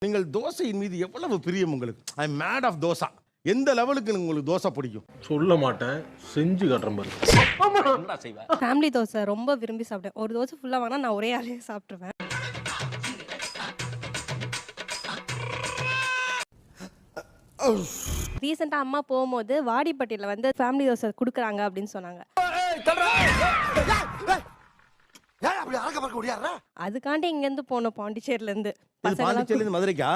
நீங்கள் தோசையின் மீது எவ்வளவு பிரியம் உங்களுக்கு? ஐ அம் மேட் ஆஃப் தோசா. எந்த லெவலுக்கு உங்களுக்கு தோசை பிடிக்கும்? சொல்ல மாட்டேன், செஞ்சு காட்டுறேன் பாரு. ஃபேமிலி தோசை ரொம்ப விரும்பி சாப்பிட்டேன். ஒரு தோசை ஃபுல்லாக வாங்கினா நான் ஒரே ஆளே சாப்பிட்ருவேன். ரீசெண்டாக அம்மா போகும்போது வாடிப்பட்டியில் வந்து ஃபேமிலி தோசை கொடுக்குறாங்க அப்படின்னு சொன்னாங்க. அதுக்காண்டி இங்கேருந்து போனோம் பாண்டிச்சேரியிலேருந்து. பாண்டிச்சேரியிலேருந்து மதுரைக்கா?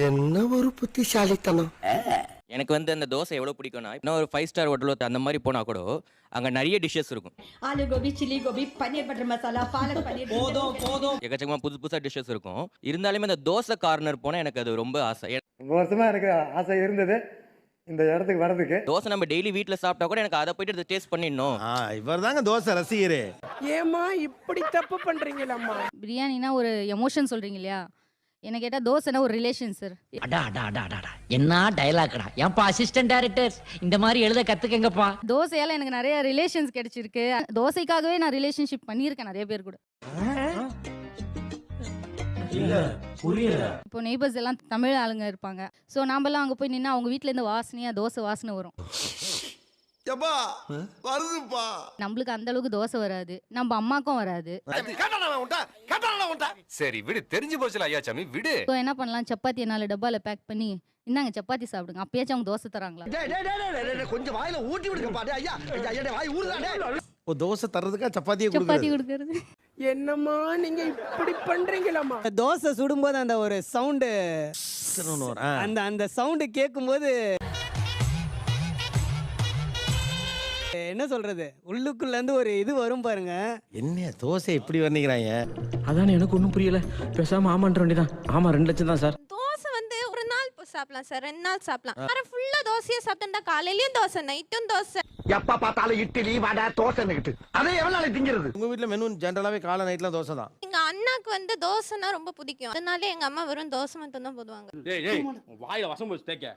என்ன ஒரு புத்திசாலித்தனம். எனக்கு வந்து அந்த தோசை எவ்வளோ பிடிக்கும்னா, இன்னும் ஒரு 5 ஸ்டார் ஹோட்டலோ அந்த மாதிரி போனால் கூட அங்கே நிறைய டிஷ்ஷஸ் இருக்கும். ஆலு கோபி, சில்லி கோபி, பன்னீர் பட்டர் மசாலா, பாலக் பன்னீர், எக்கச்சக்கமாக புதுசாக டிஷ்ஷஸ் இருக்கும். இருந்தாலுமே அந்த தோசை கார்னர் போனால் எனக்கு அது ரொம்ப ஆசை. ரொம்ப வருஷமா எனக்கு ஆசை இருந்தது இந்த இடத்துக்கு வர்றதுக்கு. தோசை நம்ம டெய்லி வீட்டில் சாப்பிட்டா கூட எனக்கு அதை போயிட்டு டேஸ்ட் பண்ணிடணும். இவர் தாங்க தோசை ரசிகரே. ஏமா இப்படி தப்பு பண்றீங்களம்மா? பிரியாணினா ஒரு எமோஷன் சொல்றீங்க இல்லையா, என்ன கேட்டா தோசைனா ஒரு ரிலேஷன் சார். என்ன டயலாக்டா? ஏன்பா அசிஸ்டன்ட் டைரக்டர் இந்த மாதிரி எழுத கத்துக்கங்கப்பா. தோசையால எனக்கு நிறைய ரிலேஷன்ஸ் கிடைச்சிருக்கு. தோசைக்காகவே நான் ரிலேஷன்ஷிப் பண்ணியிருக்கேன் நிறைய பேர் கூட. இப்போ நெய்பர்ஸ் எல்லாம் தமிழ் ஆளுங்க இருப்பாங்க. ஸோ நாமெல்லாம் அங்கே போய் நின்று அவங்க வீட்டில இருந்து வாசனையா தோசை வாசனை வரும். நம்மளுக்கு அந்த அளவுக்கு தோசை வராது, நம்ம அம்மாக்கும் வராது. சரி விடு, தெரிஞ்சு போச்சுல ஐயா சாமி விடு. ஸோ என்ன பண்ணலாம், சப்பாத்தி 4 டப்பால பேக் பண்ணி இந்தாங்க சப்பாத்தி சாப்பிடுங்க. அப்பயாச்சும் அவங்க தோசை தராங்களா? கொஞ்சம் வாயில ஊட்டி விடுங்க பாரு. ஐயா வாய் ஊறுதானே. ஓ, தோசை தர்றதுக்கா சப்பாத்தி கொடுக்கறது? என்னம்மா நீங்க இப்படி பண்றீங்களம்மா? தோசை சுடும்போது அந்த ஒரு சவுண்டு, அந்த சவுண்டு கேட்கும்போது என்ன சொல்றது, உள்ளுக்குள்ள இருந்து ஒரு இது வரும் பாருங்க. என்ன தோசை எப்படி வர்ணிக்கிறாங்க? அதானே எனக்கு ஒன்றும் புரியல. பேசாம ஆமான்ற வேண்டியதான். ஆமா 2 லட்சம் தான் சார். தோசை வந்து ஒரு நாள் சாப்பிடலாம் சார், 2 நாள் சாப்பிடலாம். ஆனால் ஃபுல்லாக தோசையை சாப்பிட்டா காலையிலயும் தோசை நைட்டும் தோசை. எப்ப பார்த்தாலும் இட்லி வடை தோசைன்னுகிட்டு அதை எவ்வளவு நாளைக்கு திங்கிறது? உங்க வீட்டுல மெனு ஜெனரலாவே காலை நைட்ல தோசை தான். எங்க அண்ணாக்கு வந்து தோசைனா ரொம்ப பிடிக்கும். அதனால எங்க அம்மா வெறும் தோசை மட்டும் தான் போடுவாங்க. வாயில வசம் போச்சு தேக்க.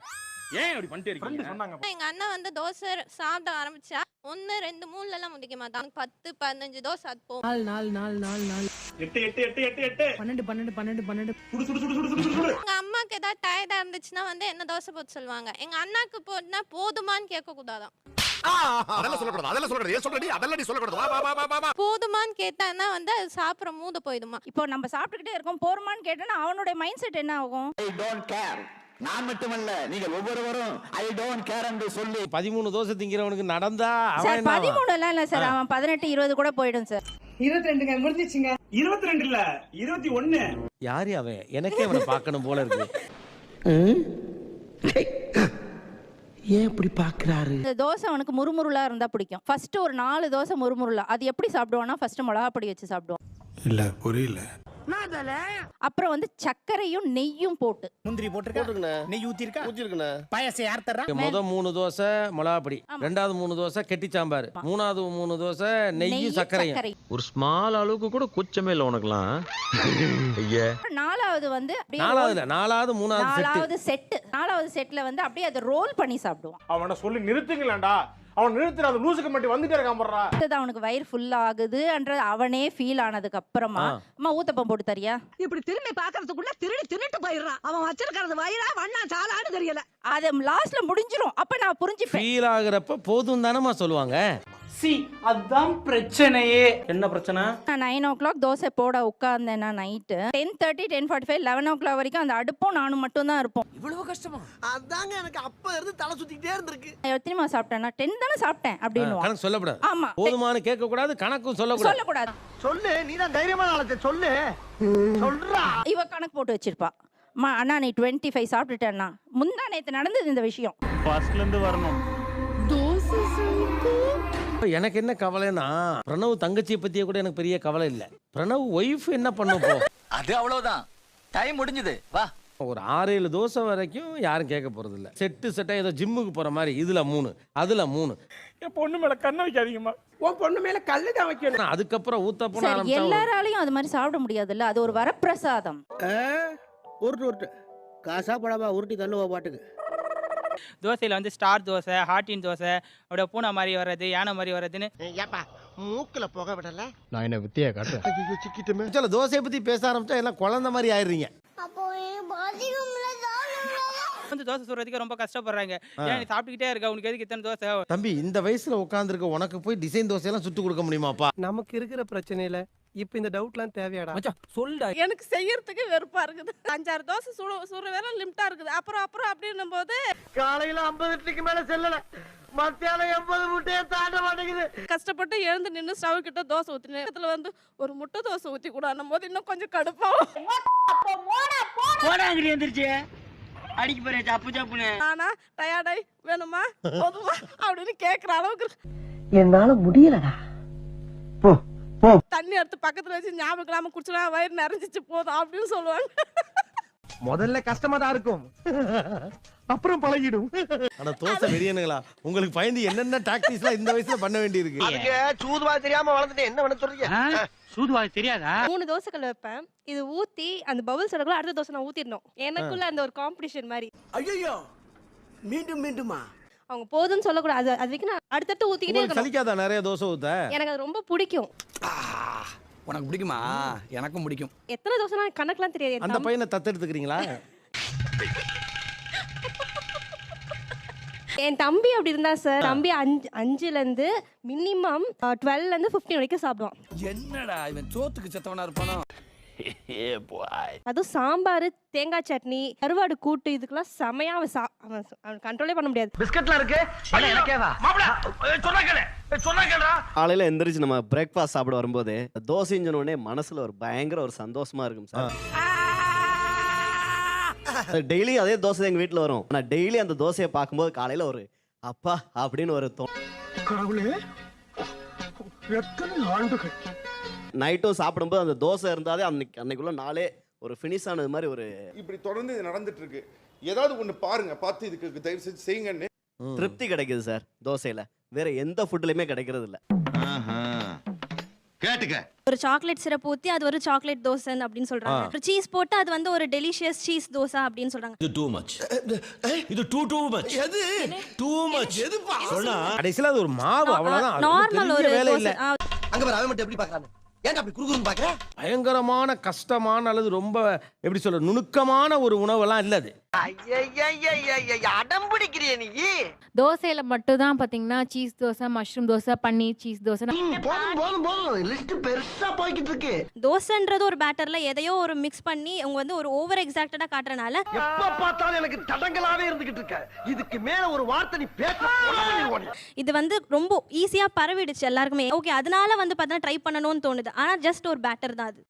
ஏன் அப்படி பண்ணிட்டே இருக்கீங்க? எங்க அண்ணா வந்து தோசை சாப்பிட ஆரம்பிச்சா 1 2 3 எல்லாம் முடிக்க மாட்டாங்க. 10 15 தோசை அது போகும். 12 எங்க அம்மாக்கு ஏதாவது டயர்டா இருந்துச்சுன்னா வந்து என்ன தோசை போட்டு சொல்லுவாங்க. எங்க அண்ணாக்கு போட்டுனா போதுமான்னு கேட்க கூடாதான். போதுமான்னு கேட்டான்னா வந்து அது சாப்பிட மூட போயிடுமா. இப்போ நம்ம சாப்பிட்டுக்கிட்டே இருக்கோம், போறோமான்னு கேட்டோன்னா அவனுடைய மைண்ட் செட் என்ன ஆகும்? I don't care. நான் மட்டுமல்ல, நீங்கள் ஒவ்வொருவரும் ஐ டோன்ட் கேர் என்று சொல்லி 13 தோசை திங்கிறவனுக்கு நடந்தா சார் 13 எல்லாம் இல்ல சார், அவன் 18 20 கூட போயிடும் சார். 22ங்க முடிஞ்சிச்சுங்க. 22 இல்ல 21. யாரு அவன்? எனக்கே அவனை பார்க்கணும் போல இருக்கு. ஏன் இப்படி பாக்குறாரு? இந்த தோசை அவனுக்கு முறுமுறுலா இருந்தா பிடிக்கும். ஃபர்ஸ்ட் ஒரு 4 தோசை முறுமுறுலா. அது எப்படி சாப்பிடுவானா, ஃபர்ஸ்ட் மிளகா பொடி வச்சு சாப்பிடுவான். இல்ல புரியல. அப்புறம் வந்து சர்க்கரையும் நெய்யும் போட்டு முந்திரி போட்டுருக்கா, நெய் ஊத்திருக்கா, பாயாசம் யார் தர்றா? முதல் 3 தோசை மிளகாப்பொடி, 2வது 3 தோசை கெட்டி சாம்பார், 3வது 3 தோசை நெய்யும் சர்க்கரையும். ஒரு ஸ்மால் அளவுக்கு கூட கூச்சமே இல்ல உனக்குலாம். ஐயா 4வது வந்து 4வது 3வது செட். 4வது செட்ல வந்து அப்படியே அதை ரோல் பண்ணி சாப்பிடுவான். அவனை சொல்லி நிறுத்துங்களேன்டா. அவன் நிறுத்துற அந்த லூசுக்கு மட்டும் வந்துட்டே இருக்கான் போடுறா. அவனுக்கு வயிறு ஃபுல் ஆகுதுன்றது அவனே ஃபீல் ஆனதுக்கு அப்புறமா அம்மா ஊத்தப்பம் போட்டு தரியா? இப்படி திரும்பி பாக்குறதுக்குள்ள திருட்டு போயிடுறான். அவன் வச்சிருக்கிறது வயிறா வண்ணா சாலான்னு தெரியல. அது லாஸ்ட்ல முடிஞ்சிரும். அப்ப நான் புரிஞ்சுப்பேன். ஃபீல் ஆகுறப்ப போதும் தானமா சொல்லுவாங்க. அதான் பிரச்சனையே. என்ன பிரச்சனை? நான் 9 o'clock தோசை போட உட்கார்ந்தேன்னா நைட்டு 10:30 10:45 11 o'clock வரைக்கும் அந்த அடுப்பும் நானும் மட்டும் தான் இருப்போம். இவ்வளவு கஷ்டமா? அதாங்க எனக்கு அப்ப இருந்து தலை சுத்திட்டே இருந்திருக்கு. எத்தனைமா சாப்பிட்டேன்னா 10 தானே சாப்பிட்டேன் அப்படின்னு கணக்கு சொல்லக்கூடாது. ஆமா, போதுமானு கேட்க கூடாது, கணக்கும் சொல்லக்கூடாது. சொல்லு, நீ தான் தைரியமான ஆளத்தை சொல்லு. சொல்றா. இவ கணக்கு போட்டு வச்சிருப்பா. அண்ணா நீ 25 சாப்பிட்டுட்டேன்னா. முந்தா நேத்து நடந்தது இந்த விஷயம். ஃபர்ஸ்ட்ல இருந்து வரணும். எனக்கு என்ன கவலைன்னா, பிரணவ் தங்கச்சியை பத்தியே கூட எனக்கு பெரிய கவலை இல்ல. பிரணவ் ஒய்ஃப் என்ன பண்ணும்? அது அவ்வளவுதான், டைம் முடிஞ்சது வா. ஒரு 6-7 தோசை வரைக்கும் யாரும் கேட்க போறது இல்ல. செட்டா ஏதோ ஜிம்முக்கு போற மாதிரி, இதுல 3 அதுல 3. என் பொண்ணு மேல கண்ண வைக்காதீங்கம்மா. உன் பொண்ணு மேல கல்லு தான் வைக்கணும். அதுக்கப்புறம் ஊத்த போன ஆரம்பிச்சா எல்லாராலையும் அது மாதிரி சாப்பிட முடியாதுல்ல. அது ஒரு வரப்பிரசாதம். உருட்டு காசா படமா உருட்டி தள்ளுவா பாட்டுக்கு. தோசையில வந்து ஸ்டார் தோசை, ஹாட்டின் தோசை, அப்படியே பூனை மாதிரி வர்றது, யானை மாதிரி வர்றதுன்னு. ஏப்பா மூக்குல புகை விடல. நான் என்ன வித்தியா காட்டுறேன். சில தோசையை பத்தி பேச ஆரம்பிச்சா எல்லாம் குழந்தை மாதிரி ஆயிடுறீங்க. அப்போ வந்து தோசை சுடுறதுக்கு ரொம்ப கஷ்டப்படுறாங்க. ஏன் நீ சாப்பிட்டுக்கிட்டே இருக்க, உனக்கு எதுக்கு இத்தனை தோசை? தம்பி இந்த வயசுல உட்காந்துருக்க உனக்கு போய் டிசைன் தோசையெல்லாம் சுட்டு கொடுக்க முடியுமாப்பா? நமக்கு இருக்கிற பிரச்சனையில இப்ப இந்த டவுட்லாம் தேவையாடா? மச்சான் சொல்டா. எனக்கு செய்யறதுக்கு வெறுப்பா இருக்குது. 5-6 தோசை சுடுற வேலை லிமிட்டா இருக்குது. அப்புறம் அப்படின்னும் போது காலையில 50 இட்லிக்கு மேல செல்லல, மத்தியானம் 80 முட்டையே தாண்ட மாட்டேங்குது. கஷ்டப்பட்டு எழுந்து நின்று ஸ்டவ் கிட்ட தோசை ஊத்தின நேரத்துல வந்து ஒரு முட்டை தோசை ஊத்தி கூடாதும் போது இன்னும் கொஞ்சம் கடுப்பாகும். போடாங்கடி எந்திரிச்சு அடிக்க போறேன் சப்பு சப்புன்னு. ஆனா டயர்டாய் வேணுமா போதுமா அப்படின்னு கேக்குற அளவுக்கு என்னால முடியலடா. தண்ணி எடுத்து பக்கத்துல வச்சு ஞாபகம் இல்லாம குடிச்சா வயிறு நிறைஞ்சிச்சு போதும் அப்படின்னு சொல்லுவாங்க. முதல்ல கஷ்டமா தான் இருக்கும், அப்புறம் பழகிடும். ஆனா தோசை வெறியனுங்களா, உங்களுக்கு பயந்து என்னென்ன டாக்டிக்ஸ்லாம் இந்த வயசுல பண்ண வேண்டியிருக்கு. சூதுவா தெரியாம வளர்ந்துட்டேன், என்ன பண்ண சொல்றீங்க? சூதுவாது தெரியாதா? 3 தோசைகள் வைப்பேன். இது ஊத்தி அந்த பபுள்ஸ் எடுக்கல, அடுத்த தோசை நான் ஊத்திடணும். எனக்குள்ள அந்த ஒரு காம்படிஷன் மாதிரி. ஐயோ, மீண்டும் மீண்டுமா? அவங்க போதும்னு சொல்லக்கூடாது. அது வரைக்கும் நான் அடுத்தடுத்து ஊத்திக்கிட்டே உங்களுக்கு இருக்கணும். சலிக்காதா நிறைய தோசை ஊத்த? எனக்கு அது ரொம்ப பிடிக்கும். உனக்கு பிடிக்குமா? எனக்கும் பிடிக்கும். எத்தனை தோசை நான் கணக்கெல்லாம் தெரியாது. அந்த பையனை தத்தெடுத்துக்கிறீங்களா? என் தம்பி அப்படி இருந்தா சார். தம்பி 5ல இருந்து மினிமம் 12ல இருந்து 15 வரைக்கும் சாப்பிடுவான். என்னடா இவன் சோத்துக்கு செத்தவனா இருப்பானோ? அதுவும் சாம்பார், தேங்காய் சட்னி, கருவாடு கூட்டு இதுக்கெல்லாம் செமையா அவன் கண்ட்ரோலே பண்ண முடியாது. பிஸ்கட்லாம் இருக்கு, எனக்கேவா? காலையில எந்திரிச்சு நம்ம பிரேக்ஃபாஸ்ட் சாப்பிட வரும்போது தோசைஞ்சன உடனே மனசுல ஒரு பயங்கர ஒரு சந்தோஷமா இருக்கும் சார். டெய்லி அதே தோசை எங்க வீட்டுல வரும். ஆனா டெய்லி அந்த தோசையை பார்க்கும்போது காலையில ஒரு அப்பா அப்படின்னு ஒரு நைட்டும் சாப்பிடும்போது அந்த தோசை இருந்தாலே அன்னைக்குள்ள நாளே ஒரு ஃபினிஷ் ஆனது மாதிரி ஒரு இப்படி தொடர்ந்து இது நடந்துட்டு இருக்கு. ஏதாவது ஒண்ணு பாருங்க, பார்த்து இதுக்கு தயவு செஞ்சு செய்யுங்கன்னு திருப்தி கிடைக்குது சார் தோசையில. வேற எந்த ஃபுட்லயுமே கிடைக்கிறது இல்ல. கேட்டுக்க. ஒரு சாக்லேட் சிரப் ஊத்தி அது ஒரு சாக்லேட் தோசை அப்படின்னு சொல்றாங்க. ஒரு சீஸ் போட்டு அது வந்து ஒரு டெலிஷியஸ் சீஸ் தோசை அப்படின்னு சொல்றாங்க. இது டூ மச். இது டூ மச். எது டூ மச்? எதுப்பா சொன்னா? கடைசில அது ஒரு மாவு அவ்வளவுதான். நார்மல் ஒரு வேலை தோசை. இல்ல. அங்க பாரு, அவன் மட்டும் எப்படி பாக்குறாங்க? ஏன்டா அப்படி குறுகுறுன்னு பாக்குற? பயங்கரமான கஷ்டமான அல்லது ரொம்ப எப்படி சொல்ற நுணுக்கமான ஒரு உணவெல்லாம் இல்ல அது. அடம் பிடிக்கிறிய நீ. தோசையில மட்டும் தான் பாத்தீங்கன்னா சீஸ் தோசை, மஷ்ரூம் தோசை, பன்னீர் சீஸ் தோசை. போதும் லிஸ்ட் பெருசா போய்கிட்டு இருக்கு. தோசைன்றது ஒரு பேட்டர்ல எதையோ ஒரு மிக்ஸ் பண்ணி அவங்க வந்து ஒரு ஓவர் எக்ஸாக்ட்டடா காட்டுறனால எப்ப பார்த்தாலும் எனக்கு தடங்களாவே இருந்துகிட்டு இருக்க. இதுக்கு மேல ஒரு வார்த்தை நீ பேச. இது வந்து ரொம்ப ஈஸியா பரவிடுச்சு எல்லாருக்குமே. ஓகே, அதனால வந்து பார்த்தா ட்ரை பண்ணணும்னு தோணுது. ஆனா ஜஸ்ட் ஒரு பேட்டர் தான் அது.